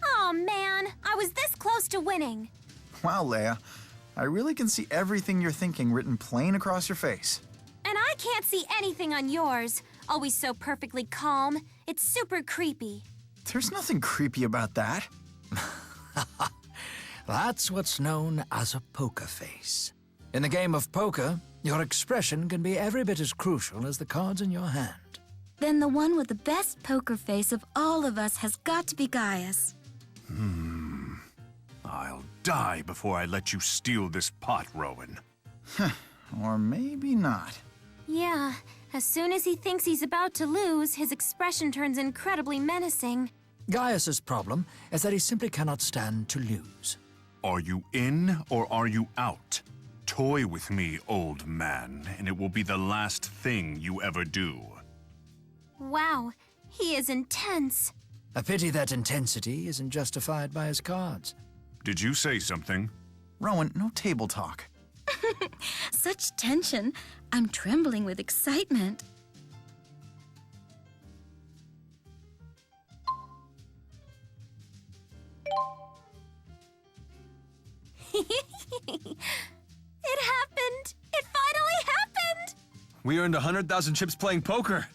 Aw, man, I was this close to winning. Wow, Leia. I really can see everything you're thinking written plain across your face. And I can't see anything on yours. Always so perfectly calm. It's super creepy. There's nothing creepy about that. That's what's known as a poker face. In the game of poker, your expression can be every bit as crucial as the cards in your hand. Then the one with the best poker face of all of us has got to be Gaius. I'll die before I let you steal this pot, Rowan. Or maybe not. Yeah, as soon as he thinks he's about to lose, his expression turns incredibly menacing. Gaius's problem is that he simply cannot stand to lose. Are you in or are you out? Toy with me, old man, and it will be the last thing you ever do. Wow, he is intense. A pity that intensity isn't justified by his cards. Did you say something? Rowan, no table talk. Such tension. I'm trembling with excitement. It happened! It finally happened! We earned 100,000 chips playing poker.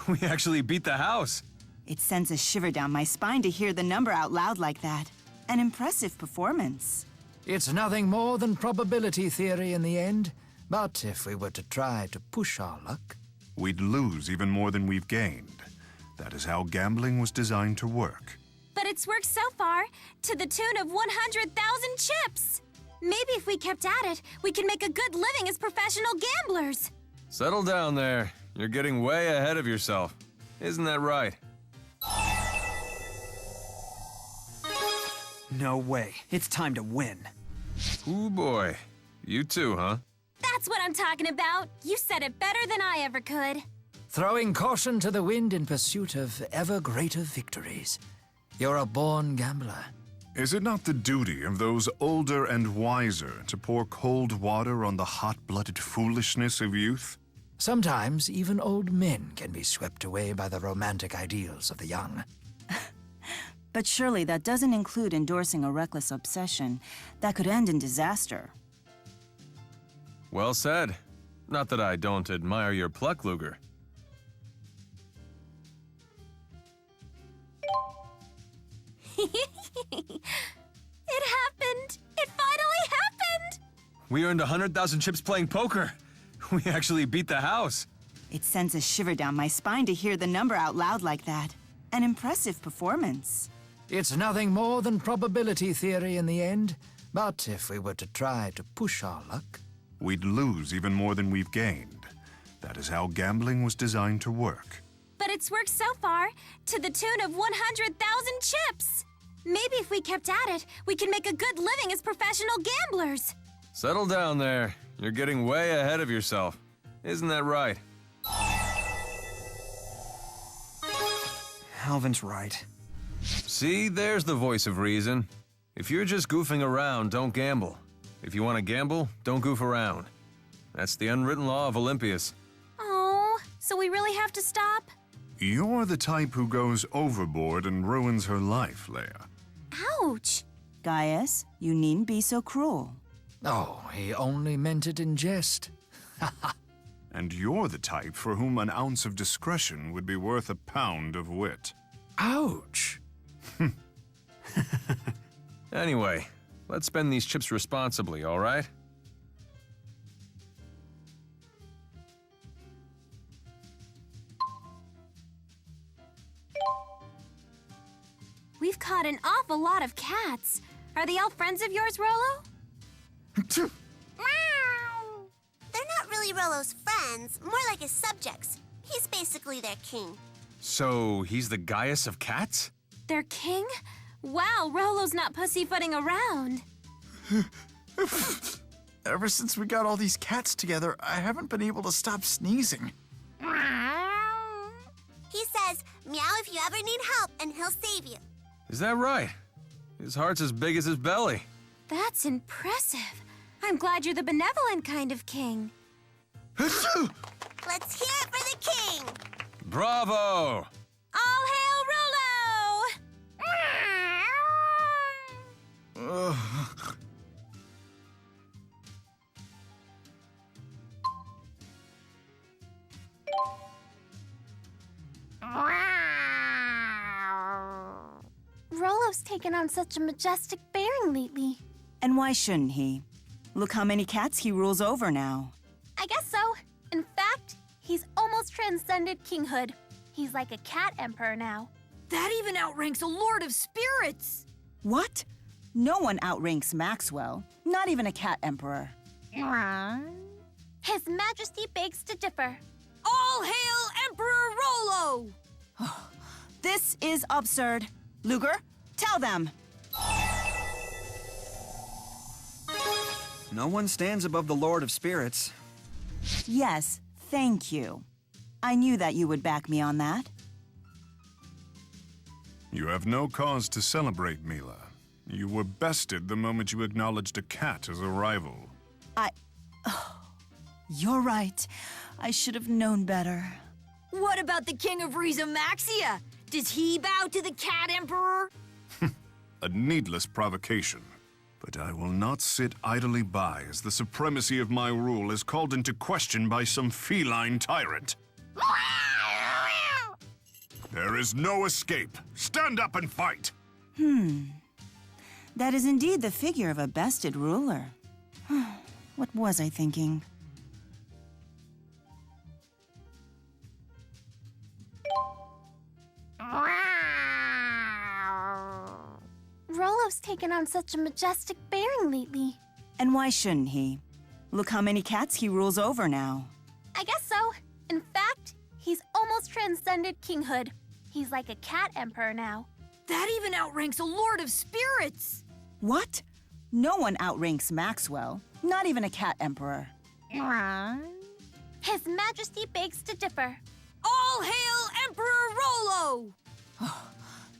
We actually beat the house. It sends a shiver down my spine to hear the number out loud like that. An impressive performance. It's nothing more than probability theory in the end, but if we were to try to push our luck... We'd lose even more than we've gained. That is how gambling was designed to work. But it's worked so far, to the tune of 100,000 chips! Maybe if we kept at it, we can make a good living as professional gamblers. Settle down there. You're getting way ahead of yourself. Isn't that right? No way. It's time to win. Ooh boy. You too, huh? That's what I'm talking about. You said it better than I ever could. Throwing caution to the wind in pursuit of ever greater victories. You're a born gambler. Is it not the duty of those older and wiser to pour cold water on the hot-blooded foolishness of youth? Sometimes even old men can be swept away by the romantic ideals of the young. But surely that doesn't include endorsing a reckless obsession that could end in disaster. Well said. Not that I don't admire your pluck, Luger. It happened! It finally happened! We earned 100,000 chips playing poker. We actually beat the house. It sends a shiver down my spine to hear the number out loud like that. An impressive performance. It's nothing more than probability theory in the end, but if we were to try to push our luck... We'd lose even more than we've gained. That is how gambling was designed to work. But it's worked so far, to the tune of 100,000 chips! Maybe if we kept at it, we can make a good living as professional gamblers. Settle down there. You're getting way ahead of yourself. Isn't that right? Alvin's right. See, there's the voice of reason. If you're just goofing around, don't gamble. If you want to gamble, don't goof around. That's the unwritten law of Olympias. Oh, so we really have to stop? You're the type who goes overboard and ruins her life, Leia. Ouch! Gaius, you needn't be so cruel. Oh, he only meant it in jest. And you're the type for whom an ounce of discretion would be worth a pound of wit. Ouch! Anyway, let's spend these chips responsibly, all right? We've caught an awful lot of cats. Are they all friends of yours, Rollo? Meow! They're not really Rollo's friends, more like his subjects. He's basically their king. So, he's the Gaius of cats? Their king? Wow, Rollo's not pussyfooting around. Ever since we got all these cats together, I haven't been able to stop sneezing. He says, meow if you ever need help, and he'll save you. Is that right? His heart's as big as his belly. That's impressive. I'm glad you're the benevolent kind of king. Let's hear it for the king! Bravo! All Rollo's taken on such a majestic bearing lately. And why shouldn't he? Look how many cats he rules over now. I guess so. In fact, he's almost transcended kinghood. He's like a cat emperor now. That even outranks a Lord of Spirits! What? No one outranks Maxwell, not even a cat emperor. His Majesty begs to differ. All hail Emperor Rollo! This is absurd. Luger, tell them. No one stands above the Lord of Spirits. Yes, thank you. I knew that you would back me on that. You have no cause to celebrate, Milla. You were bested the moment you acknowledged a cat as a rival. You're right. I should have known better. What about the King of Maxia? Does he bow to the Cat Emperor? A needless provocation. But I will not sit idly by as the supremacy of my rule is called into question by some feline tyrant. There is no escape. Stand up and fight! That is indeed the figure of a bested ruler. What was I thinking? Rollo's taken on such a majestic bearing lately. And why shouldn't he? Look how many cats he rules over now. I guess so. In fact, he's almost transcended kinghood. He's like a cat emperor now. That even outranks a Lord of Spirits! What? No one outranks Maxwell, not even a cat emperor. His Majesty begs to differ. All hail Emperor Rollo!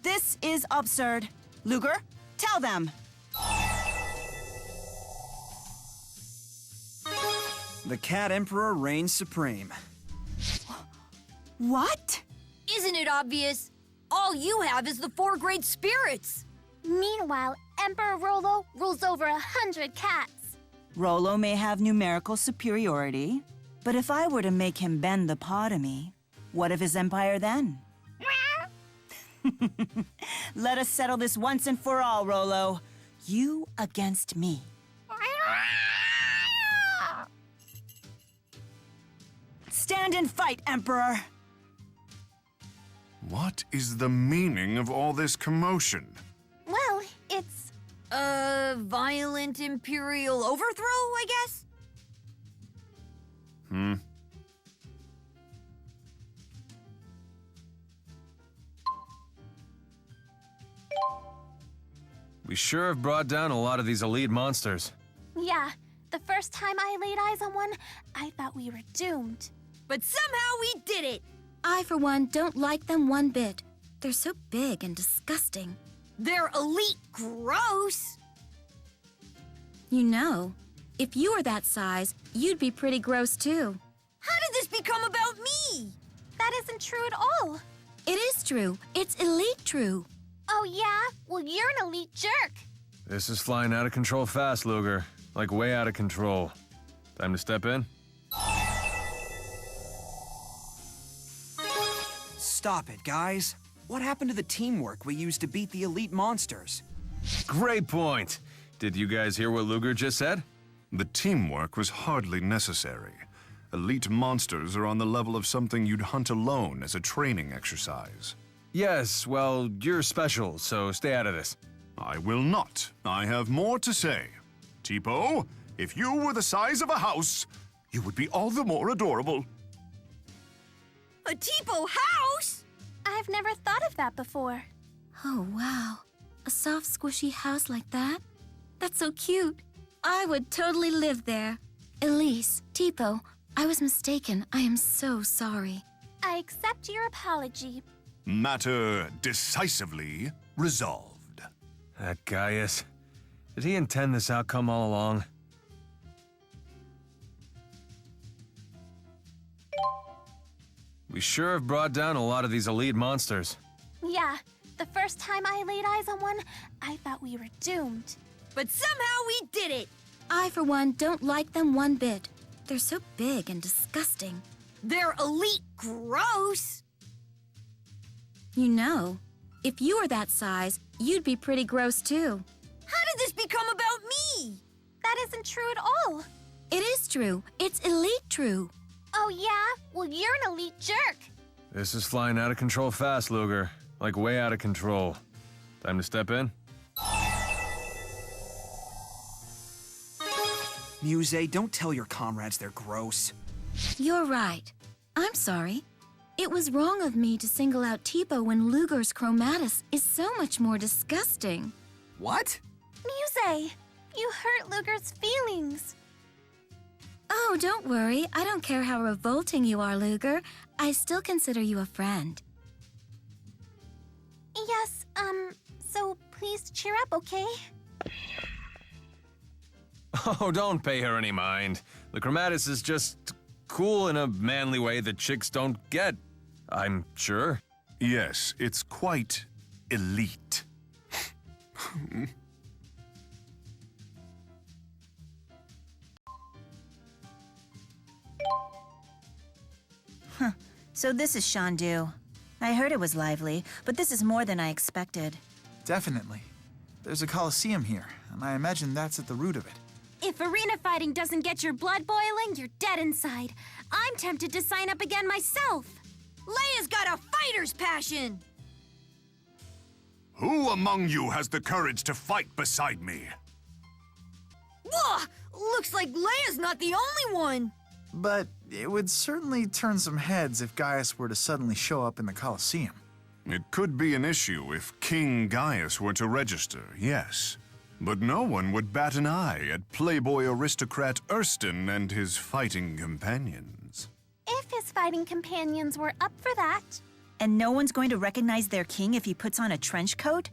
This is absurd. Luger, tell them. The Cat Emperor reigns supreme. What? Isn't it obvious? All you have is the 4 great spirits! Meanwhile, Emperor Rollo rules over 100 cats. Rollo may have numerical superiority, but if I were to make him bend the paw to me, what of his empire then? Let us settle this once and for all, Rollo. You against me. Stand and fight, Emperor! What is the meaning of all this commotion? Well, it's... Violent imperial overthrow, I guess? We sure have brought down a lot of these elite monsters. Yeah, the first time I laid eyes on one, I thought we were doomed. But somehow we did it! I, for one, don't like them one bit. They're so big and disgusting. They're elite gross! You know, if you were that size, you'd be pretty gross too. How did this become about me? That isn't true at all. It is true. It's elite true. Oh yeah? Well, you're an elite jerk. This is flying out of control fast, Luger. Like way out of control. Time to step in? Stop it, guys. What happened to the teamwork we used to beat the elite monsters? Great point! Did you guys hear what Luger just said? The teamwork was hardly necessary. Elite monsters are on the level of something you'd hunt alone as a training exercise. Yes, well, you're special, so stay out of this. I will not. I have more to say. Tipo, if you were the size of a house, you would be all the more adorable. A Tipo house? I've never thought of that before. Oh, wow. A soft, squishy house like that? That's so cute. I would totally live there. Elise, Tipo, I was mistaken. I am so sorry. I accept your apology. Matter decisively resolved. That Gaius. Did he intend this outcome all along? We sure have brought down a lot of these elite monsters. Yeah, the first time I laid eyes on one, I thought we were doomed. but somehow we did it! I, for one, don't like them one bit. They're so big and disgusting. They're elite gross! You know, if you were that size, you'd be pretty gross too. How did this become about me? That isn't true at all. It is true. It's elite true. Oh, yeah? Well, you're an elite jerk. This is flying out of control fast, Luger. Like way out of control. Time to step in? Muzet, don't tell your comrades they're gross. You're right. I'm sorry. It was wrong of me to single out Tipo when Luger's chromatus is so much more disgusting. What? Muzet, you hurt Luger's feelings. Oh, don't worry. I don't care how revolting you are, Luger. I still consider you a friend. Yes, so please cheer up, okay? Oh, don't pay her any mind. The chromatus is just cool in a manly way that chicks don't get, I'm sure. Yes, it's quite elite. So this is Shandu. I heard it was lively, but this is more than I expected. Definitely. There's a Coliseum here, and I imagine that's at the root of it. If arena fighting doesn't get your blood boiling, you're dead inside. I'm tempted to sign up again myself. Leia's got a fighter's passion! Who among you has the courage to fight beside me? Whoa! Looks like Leia's not the only one! But it would certainly turn some heads if Gaius were to suddenly show up in the Coliseum. It could be an issue if King Gaius were to register, yes. But no one would bat an eye at Playboy aristocrat Erston and his fighting companions. If his fighting companions were up for that. And no one's going to recognize their king if he puts on a trench coat?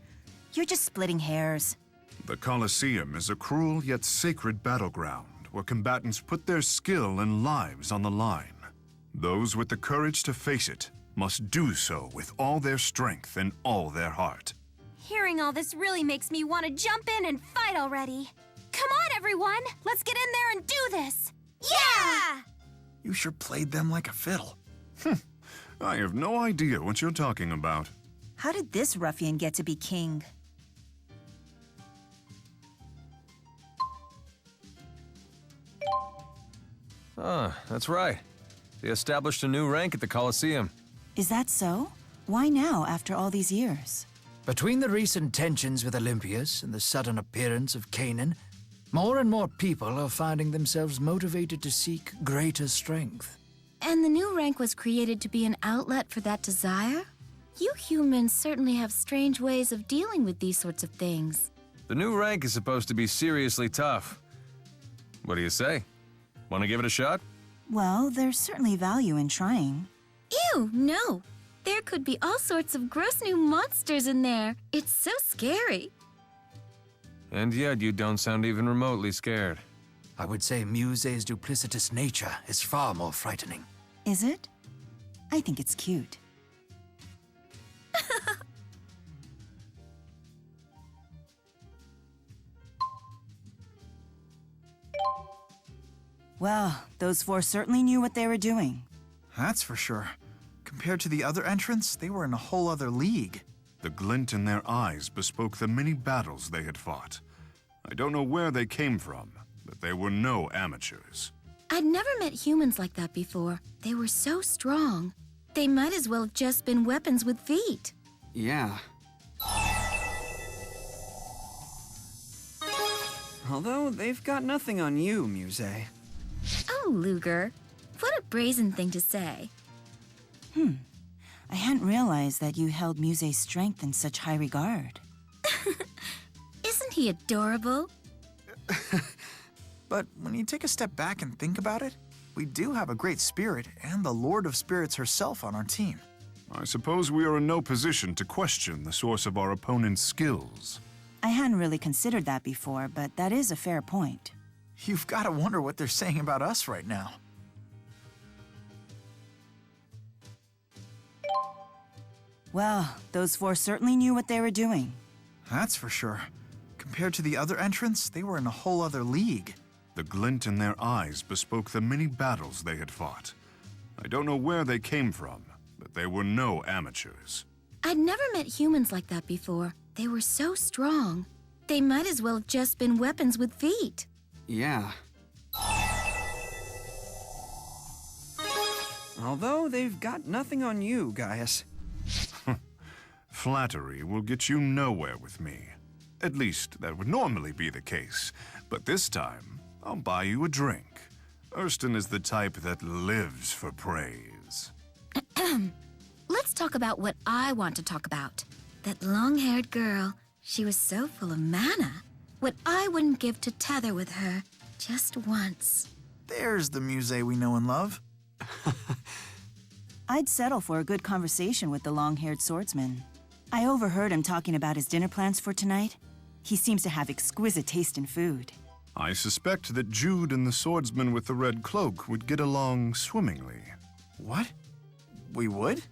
You're just splitting hairs. The Coliseum is a cruel yet sacred battleground where combatants put their skill and lives on the line. Those with the courage to face it must do so with all their strength and all their heart. Hearing all this really makes me want to jump in and fight already. Come on, everyone! Let's get in there and do this! Yeah! You sure played them like a fiddle. I have no idea what you're talking about. How did this ruffian get to be king? Ah, that's right. They established a new rank at the Coliseum. Is that so? Why now, after all these years? Between the recent tensions with Olympias and the sudden appearance of Canaan, more and more people are finding themselves motivated to seek greater strength. And the new rank was created to be an outlet for that desire? You humans certainly have strange ways of dealing with these sorts of things. The new rank is supposed to be seriously tough. What do you say? Want to give it a shot? Well, there's certainly value in trying. Ew, no! There could be all sorts of gross new monsters in there. It's so scary. And yet you don't sound even remotely scared. I would say Muset's duplicitous nature is far more frightening. Is it? I think it's cute. Well, those four certainly knew what they were doing. That's for sure. Compared to the other entrants, they were in a whole other league. The glint in their eyes bespoke the many battles they had fought. I don't know where they came from, but they were no amateurs. I'd never met humans like that before. They were so strong. They might as well have just been weapons with feet. Yeah. Although they've got nothing on you, Muzet. Oh, Luger. What a brazen thing to say. I hadn't realized that you held Muset's strength in such high regard. Isn't he adorable? But when you take a step back and think about it, we do have a great spirit and the Lord of Spirits herself on our team. I suppose we are in no position to question the source of our opponent's skills. I hadn't really considered that before, but that is a fair point. You've got to wonder what they're saying about us right now. Well, those four certainly knew what they were doing. That's for sure. Compared to the other entrants, they were in a whole other league. The glint in their eyes bespoke the many battles they had fought. I don't know where they came from, but they were no amateurs. I'd never met humans like that before. They were so strong. They might as well have just been weapons with feet. Yeah. Although they've got nothing on you, Gaius. Flattery will get you nowhere with me. At least, that would normally be the case. But this time, I'll buy you a drink. Erston is the type that lives for praise. Let's talk about what I want to talk about. That long-haired girl, she was so full of mana. What I wouldn't give to tether with her just once. There's the Muzet we know and love. I'd settle for a good conversation with the long-haired swordsman. I overheard him talking about his dinner plans for tonight. He seems to have exquisite taste in food. I suspect that Jude and the swordsman with the red cloak would get along swimmingly. What? We would?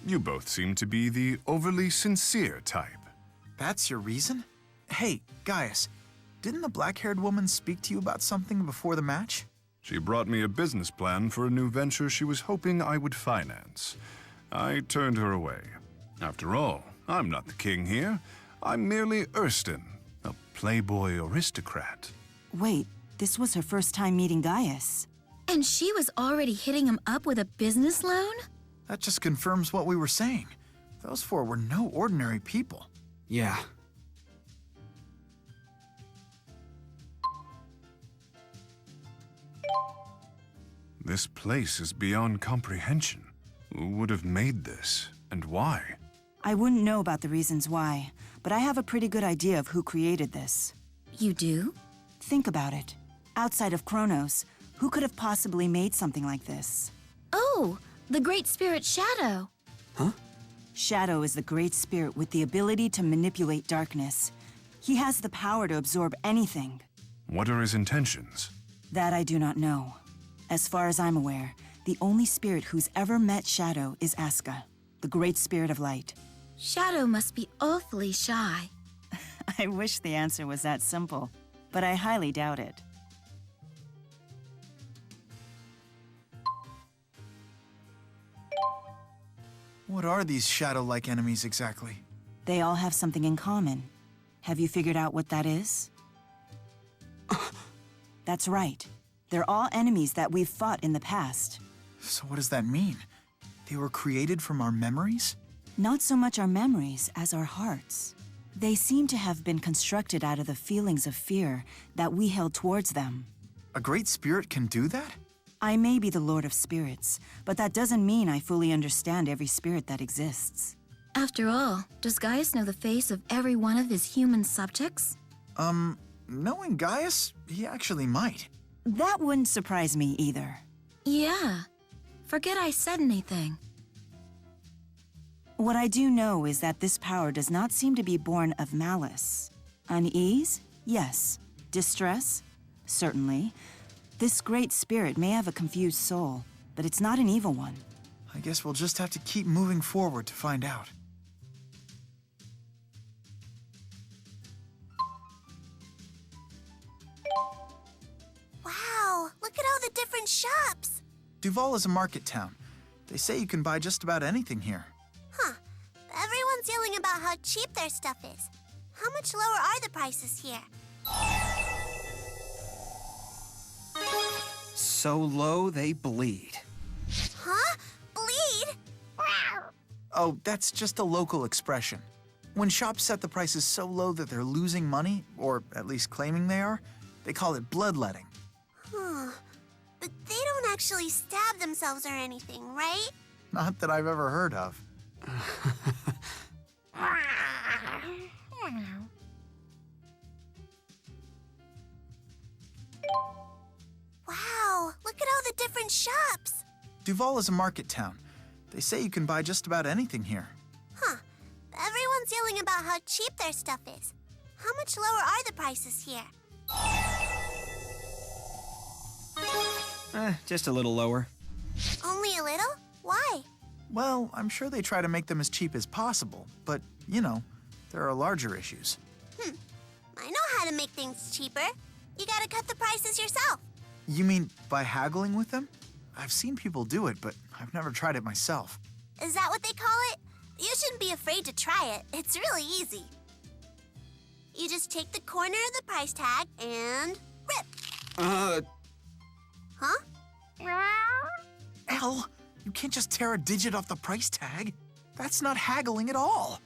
You both seem to be the overly sincere type. That's your reason? Hey, Gaius, didn't the black-haired woman speak to you about something before the match? She brought me a business plan for a new venture she was hoping I would finance. I turned her away. After all, I'm not the king here. I'm merely Erston, a playboy aristocrat. Wait, this was her first time meeting Gaius. And she was already hitting him up with a business loan? That just confirms what we were saying. Those four were no ordinary people. Yeah. This place is beyond comprehension. Who would have made this, and why? I wouldn't know about the reasons why, but I have a pretty good idea of who created this. You do? Think about it. Outside of Kronos, who could have possibly made something like this? Oh, the Great Spirit Shadow. Huh? Shadow is the Great Spirit with the ability to manipulate darkness. He has the power to absorb anything. What are his intentions? That I do not know. As far as I'm aware, the only spirit who's ever met Shadow is Aska, the Great Spirit of Light. Shadow must be awfully shy. I wish the answer was that simple, but I highly doubt it. What are these shadow-like enemies exactly? They all have something in common. Have you figured out what that is? That's right. They're all enemies that we've fought in the past. So what does that mean? They were created from our memories? Not so much our memories as our hearts. They seem to have been constructed out of the feelings of fear that we held towards them. A great spirit can do that? I may be the Lord of Spirits, but that doesn't mean I fully understand every spirit that exists. After all, does Gaius know the face of every one of his human subjects? Knowing Gaius, he actually might. That wouldn't surprise me either. Yeah. Forget I said anything. What I do know is that this power does not seem to be born of malice. Unease? Yes. Distress? Certainly. This great spirit may have a confused soul, but it's not an evil one. I guess we'll just have to keep moving forward to find out. Wow, look at all the different shops. Duval is a market town. They say you can buy just about anything here. Huh. Everyone's yelling about how cheap their stuff is. How much lower are the prices here? So low they bleed. Huh? Bleed? Oh, that's just a local expression. When shops set the prices so low that they're losing money, or at least claiming they are, they call it bloodletting. But they don't actually stab themselves or anything, right? Not that I've ever heard of. Wow, look at all the different shops. Duval is a market town. They say you can buy just about anything here. Huh. Everyone's yelling about how cheap their stuff is. How much lower are the prices here? Just a little lower. Only a little? Why? Well, I'm sure they try to make them as cheap as possible, but, you know, there are larger issues. I know how to make things cheaper. You gotta cut the prices yourself. You mean by haggling with them? I've seen people do it, but I've never tried it myself. Is that what they call it? You shouldn't be afraid to try it. It's really easy. You just take the corner of the price tag and rip. Huh? Elle, you can't just tear a digit off the price tag. That's not haggling at all.